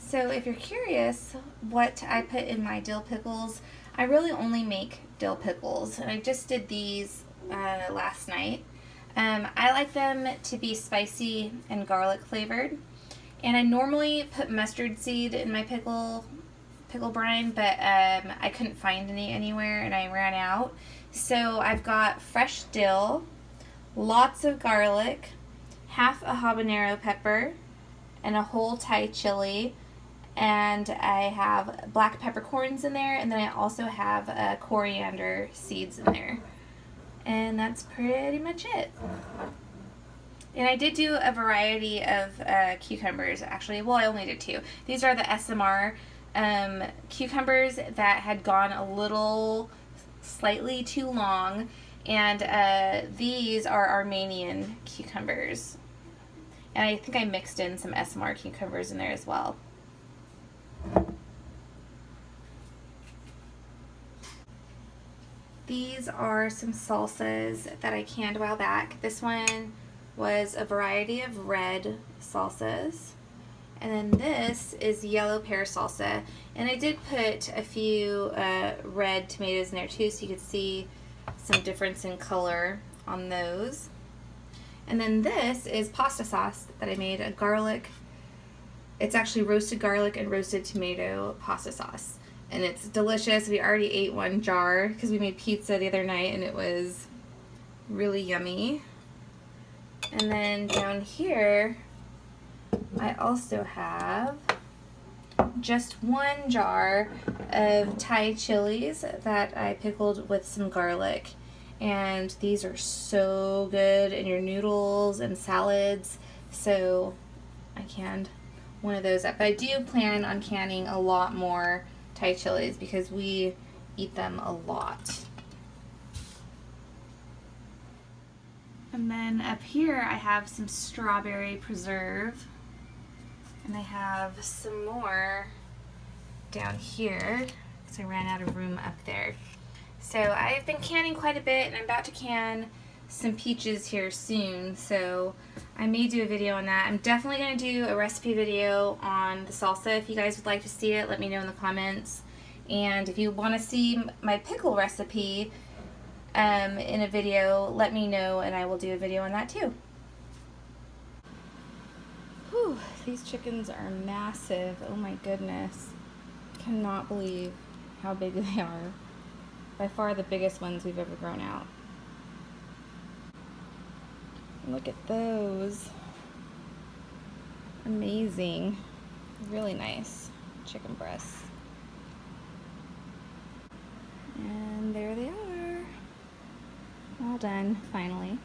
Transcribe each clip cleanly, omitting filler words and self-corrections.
So if you're curious what I put in my dill pickles, I really only make dill pickles, and I just did these last night. I like them to be spicy and garlic flavored, and I normally put mustard seed in my pickle brine, but I couldn't find any anywhere and I ran out. So I've got fresh dill, lots of garlic, half a habanero pepper, and a whole Thai chili, and I have black peppercorns in there, and then I also have coriander seeds in there. And that's pretty much it. And I did do a variety of cucumbers, actually. Well, I only did two. These are the SMR cucumbers that had gone a little slightly too long, and these are Armenian cucumbers. And I think I mixed in some SMR cucumbers in there as well. These are some salsas that I canned a while back. This one was a variety of red salsas. And then this is yellow pear salsa. And I did put a few red tomatoes in there too, so you could see some difference in color on those. And then this is pasta sauce that I made, a garlic. It's actually roasted garlic and roasted tomato pasta sauce. And it's delicious. We already ate one jar because we made pizza the other night and it was really yummy. And then down here, I also have just one jar of Thai chilies that I pickled with some garlic. And these are so good in your noodles and salads. So I canned one of those up. But I do plan on canning a lot more Thai chilies because we eat them a lot. And then up here I have some strawberry preserve, and I have some more down here because I ran out of room up there. So I've been canning quite a bit, and I'm about to can some peaches here soon, so I may do a video on that. I'm definitely going to do a recipe video on the salsa. If you guys would like to see it, let me know in the comments. And if you want to see my pickle recipe in a video, let me know and I will do a video on that too. Whew, these chickens are massive. Oh my goodness. Cannot believe how big they are. By far the biggest ones we've ever grown out. Look at those. Amazing. Really nice chicken breasts. And there they are. All done, finally.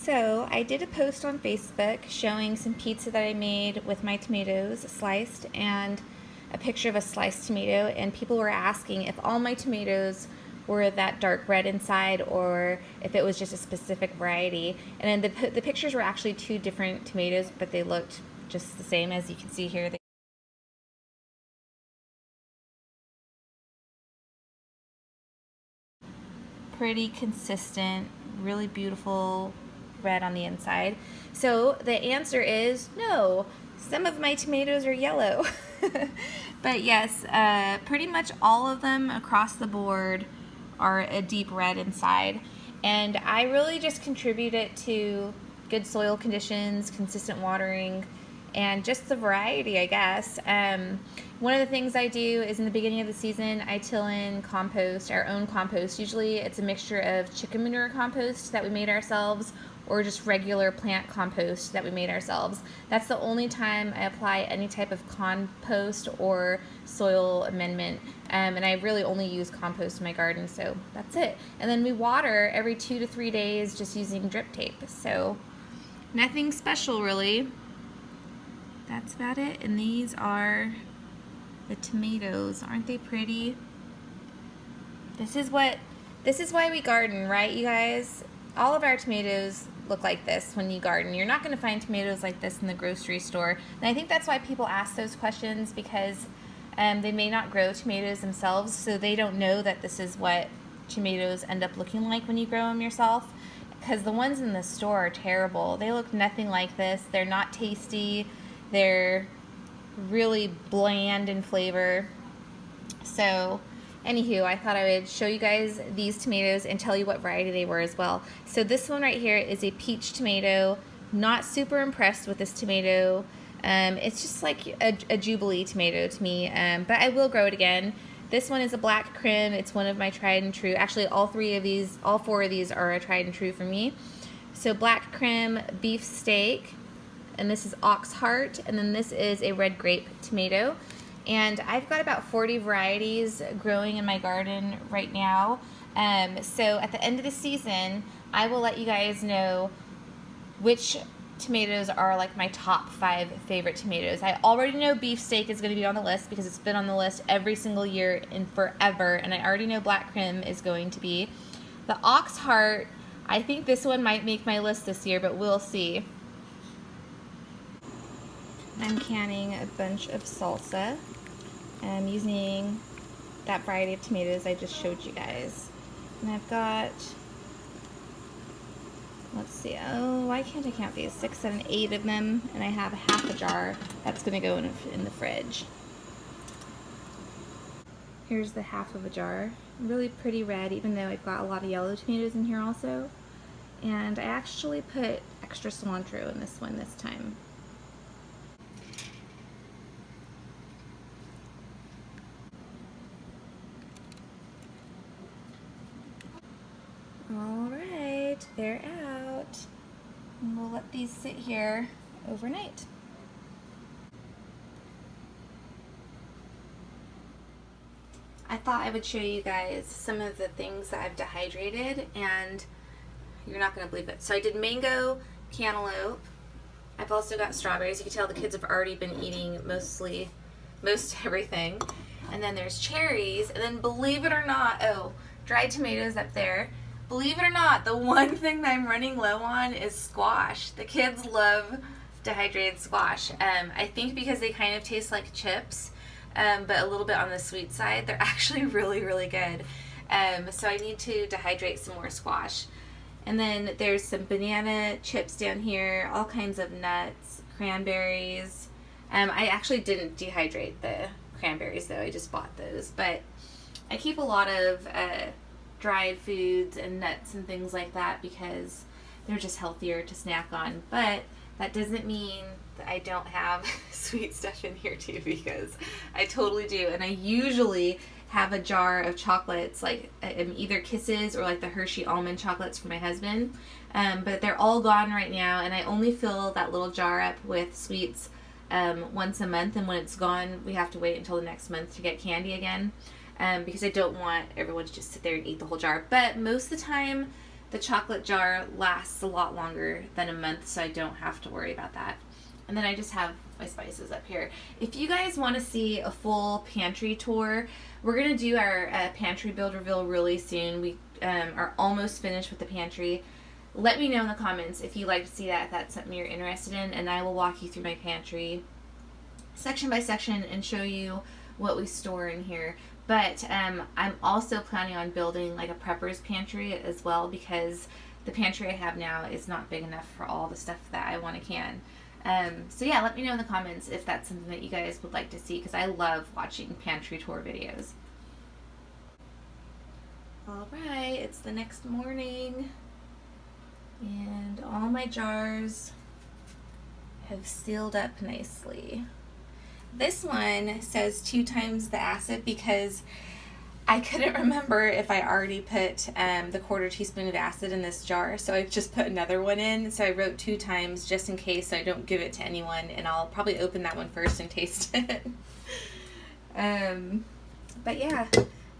So I did a post on Facebook showing some pizza that I made with my tomatoes sliced and a picture of a sliced tomato, and people were asking if all my tomatoes were that dark red inside or if it was just a specific variety. And then the pictures were actually two different tomatoes, but they looked just the same, as you can see here. Pretty consistent, really beautiful red on the inside. So the answer is no. Some of my tomatoes are yellow. But yes, pretty much all of them across the board are a deep red inside. And I really just contribute it to good soil conditions, consistent watering, and just the variety, I guess. One of the things I do is in the beginning of the season, I till in compost, our own compost. Usually it's a mixture of chicken manure compost that we made ourselves, or just regular plant compost that we made ourselves. That's the only time I apply any type of compost or soil amendment. And I really only use compost in my garden, so that's it. And then we water every 2 to 3 days just using drip tape. So nothing special really. That's about it. And these are the tomatoes. Aren't they pretty? This is why we garden, right, you guys? All of our tomatoes look like this when you garden. You're not going to find tomatoes like this in the grocery store. And I think that's why people ask those questions, because they may not grow tomatoes themselves, so they don't know that this is what tomatoes end up looking like when you grow them yourself. Because the ones in the store are terrible. They look nothing like this. They're not tasty. They're really bland in flavor. So anywho, I thought I would show you guys these tomatoes and tell you what variety they were as well. So this one right here is a peach tomato. Not super impressed with this tomato. It's just like a Jubilee tomato to me, but I will grow it again. This one is a black Krim. It's one of my tried and true. Actually, all four of these are a tried and true for me. So black Krim beef steak, and this is ox heart, and then this is a red grape tomato. And I've got about 40 varieties growing in my garden right now. So at the end of the season, I will let you guys know which tomatoes are like my top 5 favorite tomatoes. I already know beefsteak is going to be on the list because it's been on the list every single year in forever, and I already know black Krim is going to be. The ox heart, I think this one might make my list this year, but we'll see. I'm canning a bunch of salsa. I'm using that variety of tomatoes I just showed you guys. And I've got, let's see, oh, why can't I count these? 6, 7, 8 of them, and I have half a jar that's going to go in the fridge. Here's the half of a jar. Really pretty red, even though I've got a lot of yellow tomatoes in here also. And I actually put extra cilantro in this one this time. Alright, they're out. And we'll let these sit here overnight. I thought I would show you guys some of the things that I've dehydrated, and you're not going to believe it. So I did mango, cantaloupe. I've also got strawberries. You can tell the kids have already been eating most everything. And then there's cherries, and then believe it or not, oh, dried tomatoes up there. Believe it or not, the one thing that I'm running low on is squash. The kids love dehydrated squash. I think because they kind of taste like chips, but a little bit on the sweet side. They're actually really, really good. So I need to dehydrate some more squash. And then there's some banana chips down here, all kinds of nuts, cranberries. I actually didn't dehydrate the cranberries though, I just bought those. But I keep a lot of dried foods and nuts and things like that because they're just healthier to snack on. But that doesn't mean that I don't have sweet stuff in here too, because I totally do. And I usually have a jar of chocolates, like either Kisses or like the Hershey almond chocolates for my husband. But they're all gone right now, and I only fill that little jar up with sweets once a month, and when it's gone, we have to wait until the next month to get candy again. Because I don't want everyone to just sit there and eat the whole jar. But most of the time, the chocolate jar lasts a lot longer than a month, so I don't have to worry about that. And then I just have my spices up here. If you guys want to see a full pantry tour, we're going to do our pantry build reveal really soon. We are almost finished with the pantry. Let me know in the comments if you'd like to see that, if that's something you're interested in, and I will walk you through my pantry section by section and show you what we store in here. But I'm also planning on building like a prepper's pantry as well, because the pantry I have now is not big enough for all the stuff that I want to can. So yeah, let me know in the comments if that's something that you guys would like to see, because I love watching pantry tour videos. Alright, it's the next morning, and all my jars have sealed up nicely. This one says 2 times the acid because I couldn't remember if I already put the 1/4 teaspoon of acid in this jar, so I just put another one in. So I wrote 2 times just in case so I don't give it to anyone, and I'll probably open that one first and taste it. But yeah,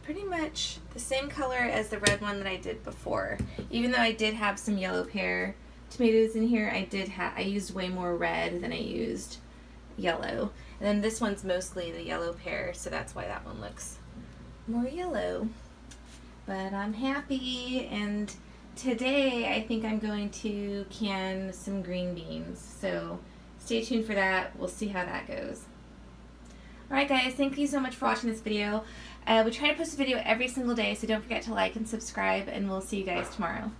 pretty much the same color as the red one that I did before. Even though I did have some yellow pear tomatoes in here, I used way more red than I used yellow. And then this one's mostly the yellow pear, so that's why that one looks more yellow. But I'm happy, and today I think I'm going to can some green beans. So stay tuned for that. We'll see how that goes. Alright guys, thank you so much for watching this video. We try to post a video every single day, so don't forget to like and subscribe, and we'll see you guys tomorrow.